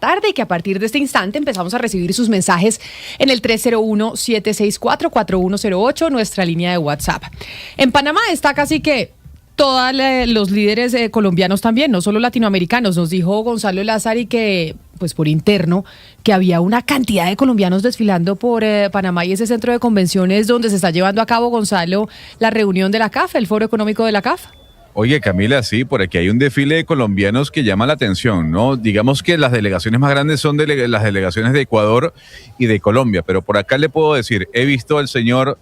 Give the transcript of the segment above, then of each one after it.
tarde y que a partir de este instante empezamos a recibir sus mensajes en el 301-764-4108, nuestra línea de WhatsApp. En Panamá está casi que todos los líderes colombianos también, no solo latinoamericanos. Nos dijo Gonzalo Lázari que, pues por interno, que había una cantidad de colombianos desfilando por Panamá y ese centro de convenciones donde se está llevando a cabo, Gonzalo, la reunión de la CAF, el Foro Económico de la CAF. Oye, Camila, sí, por aquí hay un desfile de colombianos que llama la atención, ¿no? Digamos que las delegaciones más grandes son las delegaciones de Ecuador y de Colombia, pero por acá le puedo decir, he visto al señor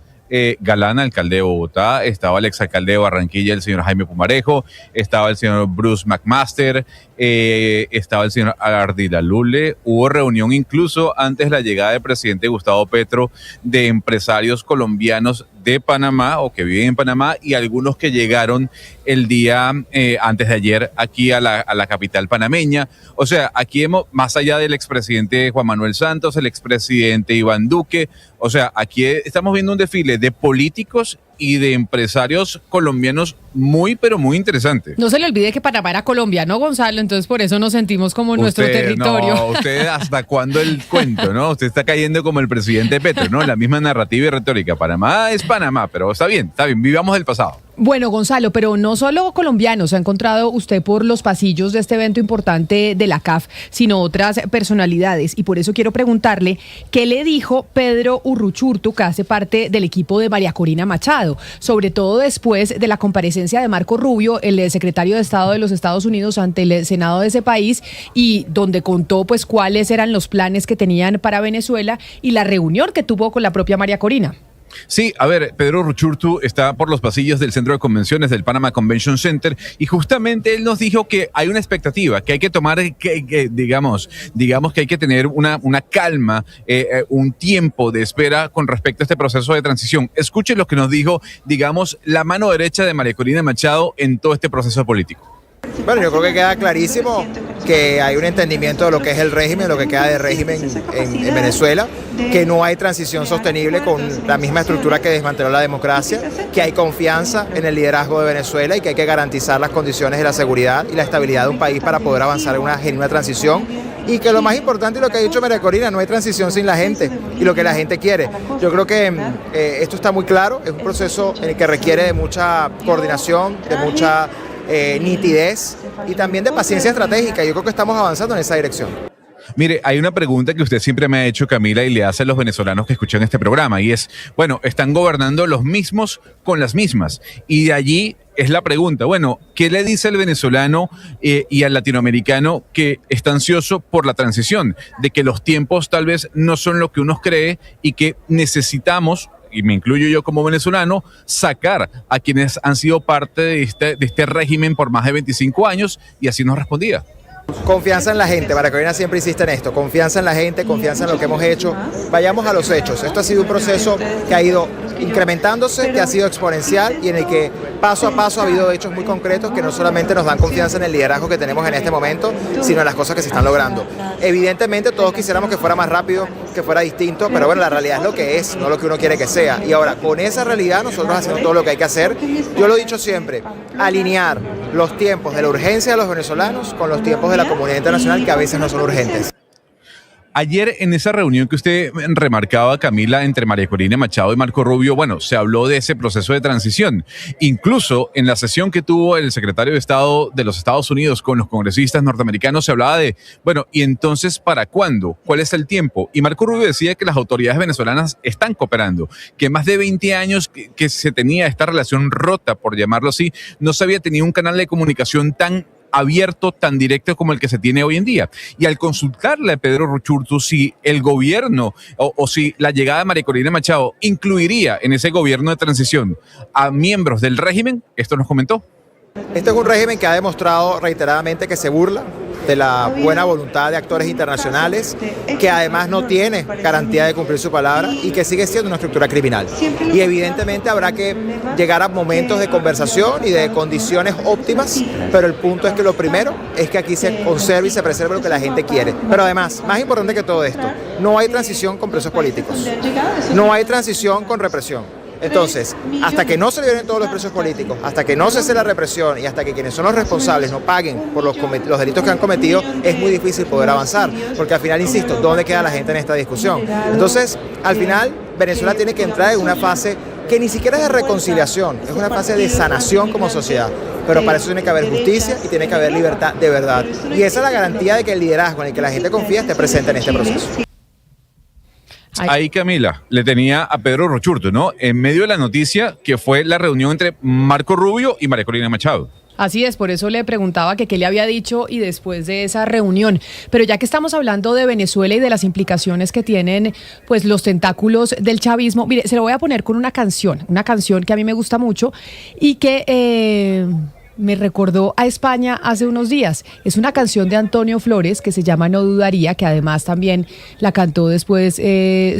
Galán, alcalde de Bogotá, estaba el exalcalde de Barranquilla, el señor Jaime Pumarejo, estaba el señor Bruce McMaster, estaba el señor Ardila Lule. Hubo reunión incluso antes de la llegada del presidente Gustavo Petro de empresarios colombianos de Panamá o que viven en Panamá y algunos que llegaron el día antes de ayer aquí a la capital panameña. O sea, aquí más allá del expresidente Juan Manuel Santos, el expresidente Iván Duque, o sea, aquí estamos viendo un desfile de políticos y de empresarios colombianos muy, pero muy interesante. No se le olvide que Panamá era Colombia, ¿no, Gonzalo? Entonces por eso nos sentimos como en nuestro territorio. No, usted hasta cuándo el cuento, ¿no? Usted está cayendo como el presidente Petro, ¿no? La misma narrativa y retórica. Panamá es Panamá, pero está bien, vivamos del pasado. Bueno, Gonzalo, pero no solo colombianos se ha encontrado usted por los pasillos de este evento importante de la CAF, sino otras personalidades. Y por eso quiero preguntarle, ¿qué le dijo Pedro Urruchurtu, que hace parte del equipo de María Corina Machado? Sobre todo después de la comparecencia de Marco Rubio, el secretario de Estado de los Estados Unidos, ante el Senado de ese país, y donde contó pues cuáles eran los planes que tenían para Venezuela y la reunión que tuvo con la propia María Corina. Sí, a ver, Pedro Urruchurtu está por los pasillos del Centro de Convenciones del Panama Convention Center y justamente él nos dijo que hay una expectativa, que hay que tomar, digamos que hay que tener una calma, un tiempo de espera con respecto a este proceso de transición. Escuchen lo que nos dijo, digamos, la mano derecha de María Corina Machado en todo este proceso político. Bueno, yo creo que queda clarísimo que hay un entendimiento de lo que es el régimen, lo que queda de régimen en Venezuela, que no hay transición sostenible con la misma estructura que desmanteló la democracia, que hay confianza en el liderazgo de Venezuela y que hay que garantizar las condiciones de la seguridad y la estabilidad de un país para poder avanzar en una genuina transición. Y que lo más importante y lo que ha dicho María Corina, no hay transición sin la gente y lo que la gente quiere. Yo creo que esto está muy claro, es un proceso en el que requiere de mucha coordinación, de mucha nitidez y también de paciencia estratégica. Yo creo que estamos avanzando en esa dirección. Mire, hay una pregunta que usted siempre me ha hecho, Camila, y le hace a los venezolanos que escuchan este programa, y es, bueno, están gobernando los mismos con las mismas, y de allí es la pregunta, bueno, ¿qué le dice al venezolano y al latinoamericano que está ansioso por la transición? De que los tiempos tal vez no son lo que uno cree y que necesitamos, y me incluyo yo como venezolano, sacar a quienes han sido parte de este régimen por más de 25 años, y así nos respondía. Confianza en la gente, María Corina siempre insiste en esto, confianza en la gente, confianza en lo que hemos hecho. Vayamos a los hechos, esto ha sido un proceso que ha ido incrementándose, que ha sido exponencial y en el que paso a paso ha habido hechos muy concretos que no solamente nos dan confianza en el liderazgo que tenemos en este momento, sino en las cosas que se están logrando. Evidentemente todos quisiéramos que fuera más rápido, que fuera distinto, pero bueno, la realidad es lo que es, no lo que uno quiere que sea. Y ahora, con esa realidad nosotros hacemos todo lo que hay que hacer. Yo lo he dicho siempre, alinear los tiempos de la urgencia de los venezolanos con los tiempos de la comunidad internacional, que a veces no son urgentes. Ayer en esa reunión que usted remarcaba, Camila, entre María Corina Machado y Marco Rubio, bueno, se habló de ese proceso de transición. Incluso en la sesión que tuvo el secretario de Estado de los Estados Unidos con los congresistas norteamericanos se hablaba de, bueno, ¿y entonces para cuándo? ¿Cuál es el tiempo? Y Marco Rubio decía que las autoridades venezolanas están cooperando, que más de 20 años que se tenía esta relación rota, por llamarlo así, no se había tenido un canal de comunicación tan abierto, tan directo como el que se tiene hoy en día. Y al consultarle a Pedro Urruchurtu si el gobierno o si la llegada de María Corina Machado incluiría en ese gobierno de transición a miembros del régimen, esto nos comentó. Este es un régimen que ha demostrado reiteradamente que se burla de la buena voluntad de actores internacionales, que además no tiene garantía de cumplir su palabra y que sigue siendo una estructura criminal. Y evidentemente habrá que llegar a momentos de conversación y de condiciones óptimas, pero el punto es que lo primero es que aquí se conserve y se preserve lo que la gente quiere. Pero además, más importante que todo esto, no hay transición con presos políticos, no hay transición con represión. Entonces, hasta que no se liberen todos los presos políticos, hasta que no cese la represión y hasta que quienes son los responsables no paguen por los delitos que han cometido, es muy difícil poder avanzar, porque al final, insisto, ¿dónde queda la gente en esta discusión? Entonces, al final, Venezuela tiene que entrar en una fase que ni siquiera es de reconciliación, es una fase de sanación como sociedad, pero para eso tiene que haber justicia y tiene que haber libertad de verdad. Y esa es la garantía de que el liderazgo en el que la gente confía esté presente en este proceso. Ahí, Camila, le tenía a Pedro Rochurto, ¿no? En medio de la noticia que fue la reunión entre Marco Rubio y María Corina Machado. Así es, por eso le preguntaba que qué le había dicho y después de esa reunión. Pero ya que estamos hablando de Venezuela y de las implicaciones que tienen pues los tentáculos del chavismo, mire, se lo voy a poner con una canción que a mí me gusta mucho y que me recordó a España hace unos días. Es una canción de Antonio Flores que se llama No Dudaría, que además también la cantó después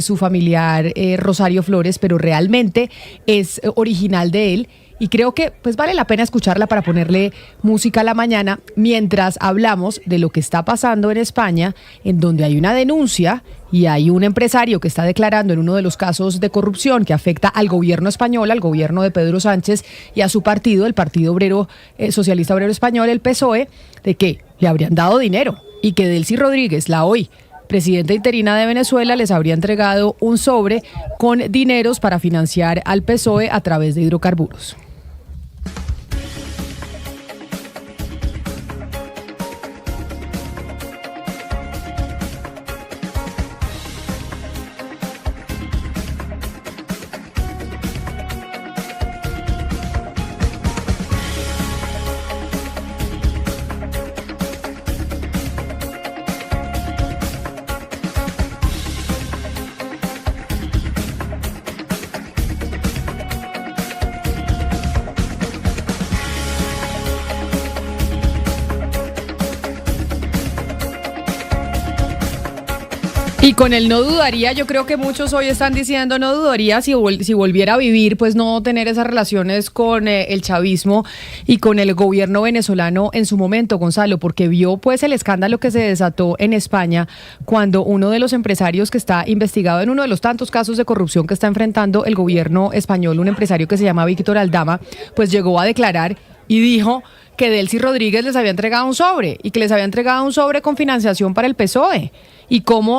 su familiar Rosario Flores, pero realmente es original de él. Y creo que pues vale la pena escucharla para ponerle música a la mañana mientras hablamos de lo que está pasando en España, en donde hay una denuncia y hay un empresario que está declarando en uno de los casos de corrupción que afecta al gobierno español, al gobierno de Pedro Sánchez y a su partido, el Partido Obrero Socialista Obrero Español, el PSOE, de que le habrían dado dinero y que Delcy Rodríguez, la hoy presidenta interina de Venezuela, les habría entregado un sobre con dineros para financiar al PSOE a través de hidrocarburos. Y con el no dudaría, yo creo que muchos hoy están diciendo no dudaría si volviera a vivir, pues no tener esas relaciones con el chavismo y con el gobierno venezolano en su momento, Gonzalo, porque vio pues el escándalo que se desató en España cuando uno de los empresarios que está investigado en uno de los tantos casos de corrupción que está enfrentando el gobierno español, un empresario que se llama Víctor Aldama, pues llegó a declarar y dijo que Delcy Rodríguez les había entregado un sobre y que les había entregado un sobre con financiación para el PSOE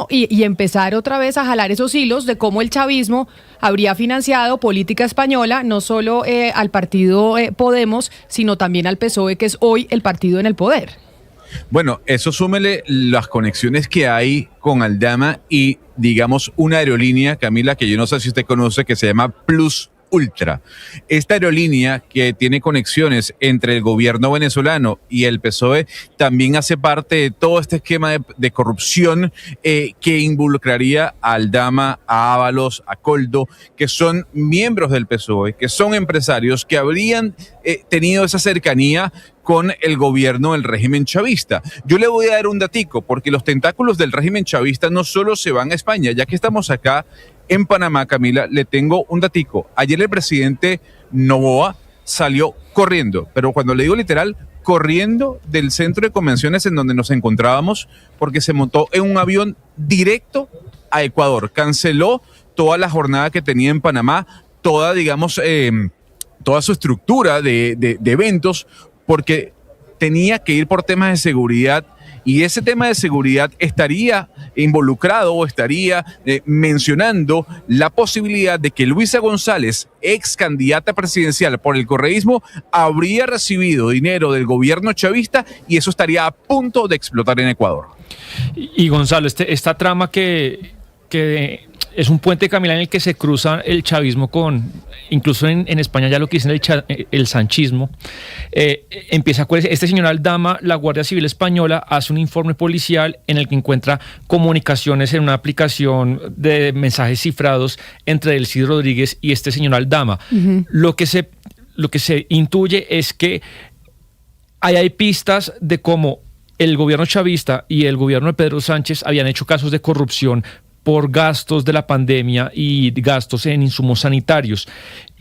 y empezar otra vez a jalar esos hilos de cómo el chavismo habría financiado política española, no solo al partido Podemos, sino también al PSOE, que es hoy el partido en el poder. Bueno, eso súmele las conexiones que hay con Aldama y, digamos, una aerolínea, Camila, que yo no sé si usted conoce, que se llama Plus Ultra. Esta aerolínea que tiene conexiones entre el gobierno venezolano y el PSOE también hace parte de todo este esquema de corrupción que involucraría a Aldama, a Ábalos, a Coldo, que son miembros del PSOE, que son empresarios que habrían tenido esa cercanía con el gobierno del régimen chavista. Yo le voy a dar un datico, porque los tentáculos del régimen chavista no solo se van a España, ya que estamos acá en Panamá, Camila, le tengo un datico. Ayer el presidente Noboa salió corriendo, pero cuando le digo literal, corriendo del centro de convenciones en donde nos encontrábamos, porque se montó en un avión directo a Ecuador. Canceló toda la jornada que tenía en Panamá, toda, digamos, toda su estructura de eventos, porque tenía que ir por temas de seguridad. Y ese tema de seguridad estaría involucrado o estaría mencionando la posibilidad de que Luisa González, ex candidata presidencial por el correísmo, habría recibido dinero del gobierno chavista y eso estaría a punto de explotar en Ecuador. Y Gonzalo, esta trama que es un puente, Camila, en el que se cruza el chavismo con, incluso en España ya lo que dicen el sanchismo, empieza con este señor Aldama. La Guardia Civil Española hace un informe policial en el que encuentra comunicaciones en una aplicación de mensajes cifrados entre Delcy Rodríguez y este señor Aldama. Uh-huh. Lo que se intuye es que hay pistas de cómo el gobierno chavista y el gobierno de Pedro Sánchez habían hecho casos de corrupción por gastos de la pandemia y gastos en insumos sanitarios.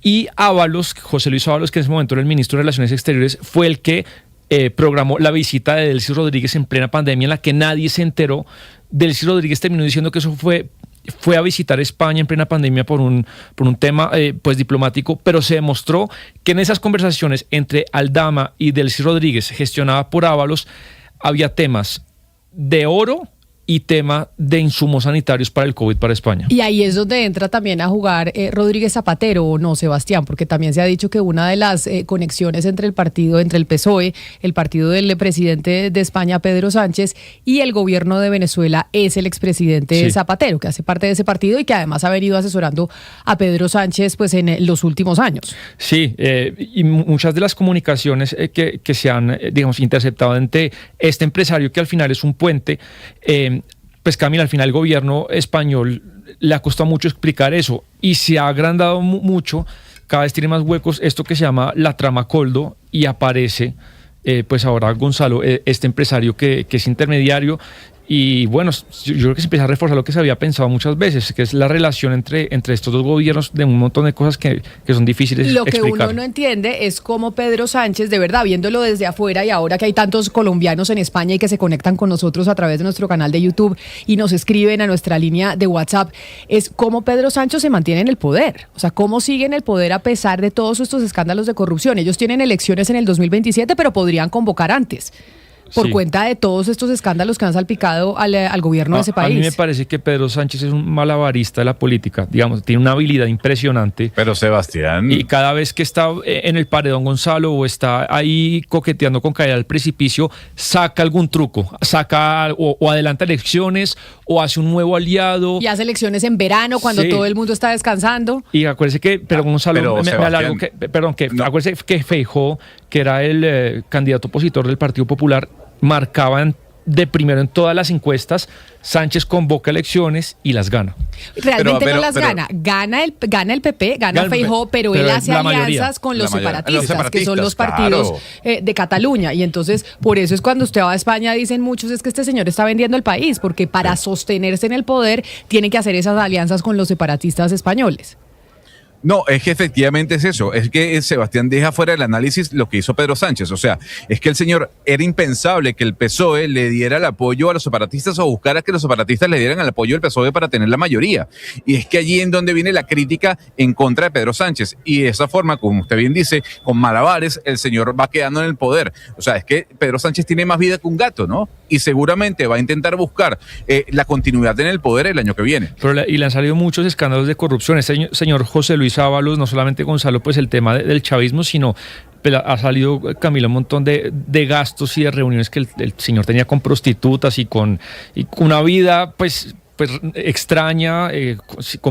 Y Ábalos, José Luis Ábalos, que en ese momento era el ministro de Relaciones Exteriores, fue el que programó la visita de Delcy Rodríguez en plena pandemia, en la que nadie se enteró. Delcy Rodríguez terminó diciendo que eso fue fue a visitar España en plena pandemia por un tema pues diplomático, pero se demostró que en esas conversaciones entre Aldama y Delcy Rodríguez, gestionada por Ábalos, había temas de oro y tema de insumos sanitarios para el COVID para España. Y ahí es donde entra también a jugar Rodríguez Zapatero, ¿o no, Sebastián? Porque también se ha dicho que una de las conexiones entre el PSOE, el partido del presidente de España, Pedro Sánchez, y el gobierno de Venezuela es el expresidente Zapatero, que hace parte de ese partido y que además ha venido asesorando a Pedro Sánchez pues en los últimos años. Sí, y muchas de las comunicaciones que se han, digamos, interceptado entre este empresario que al final es un puente, pues Camila, al final el gobierno español le ha costado mucho explicar eso y se ha agrandado mucho, cada vez tiene más huecos esto que se llama la trama Coldo y aparece pues ahora Gonzalo, este empresario que es intermediario. Y bueno, yo creo que se empieza a reforzar lo que se había pensado muchas veces, que es la relación entre estos dos gobiernos de un montón de cosas que son difíciles de explicar. Lo que uno no entiende es cómo Pedro Sánchez, de verdad, viéndolo desde afuera y ahora que hay tantos colombianos en España y que se conectan con nosotros a través de nuestro canal de YouTube y nos escriben a nuestra línea de WhatsApp, es cómo Pedro Sánchez se mantiene en el poder. O sea, cómo sigue en el poder a pesar de todos estos escándalos de corrupción. Ellos tienen elecciones en el 2027, pero podrían convocar antes, por cuenta de todos estos escándalos que han salpicado al gobierno de ese país. A mí me parece que Pedro Sánchez es un malabarista de la política, digamos, tiene una habilidad impresionante. Pero Sebastián... Y cada vez que está en el paredón Gonzalo o está ahí coqueteando con caer al precipicio, saca algún truco, o adelanta elecciones o hace un nuevo aliado. Y hace elecciones en verano cuando todo el mundo está descansando. Y acuérdese que, Gonzalo, acuérdese que Feijóo, que era el candidato opositor del Partido Popular, marcaban de primero en todas las encuestas. Sánchez convoca elecciones y las gana. Realmente no las gana. Gana el PP, gana Feijóo, pero él hace alianzas con los separatistas, que son los partidos de Cataluña. Y entonces, por eso es cuando usted va a España, dicen muchos, es que este señor está vendiendo el país, porque para sostenerse en el poder tiene que hacer esas alianzas con los separatistas españoles. No, es que efectivamente es eso, es que Sebastián deja fuera del análisis lo que hizo Pedro Sánchez, o sea, es que el señor, era impensable que el PSOE le diera el apoyo a los separatistas o buscara que los separatistas le dieran el apoyo al PSOE para tener la mayoría, y es que allí en donde viene la crítica en contra de Pedro Sánchez, y de esa forma, como usted bien dice, con malabares, el señor va quedando en el poder, o sea, es que Pedro Sánchez tiene más vida que un gato, ¿no? Y seguramente va a intentar buscar la continuidad en el poder el año que viene. Y le han salido muchos escándalos de corrupción, este señor José Luis Ábalos, no solamente Gonzalo, pues el tema del chavismo, sino ha salido, Camila, un montón de gastos y de reuniones que el señor tenía con prostitutas y con una vida pues extraña, con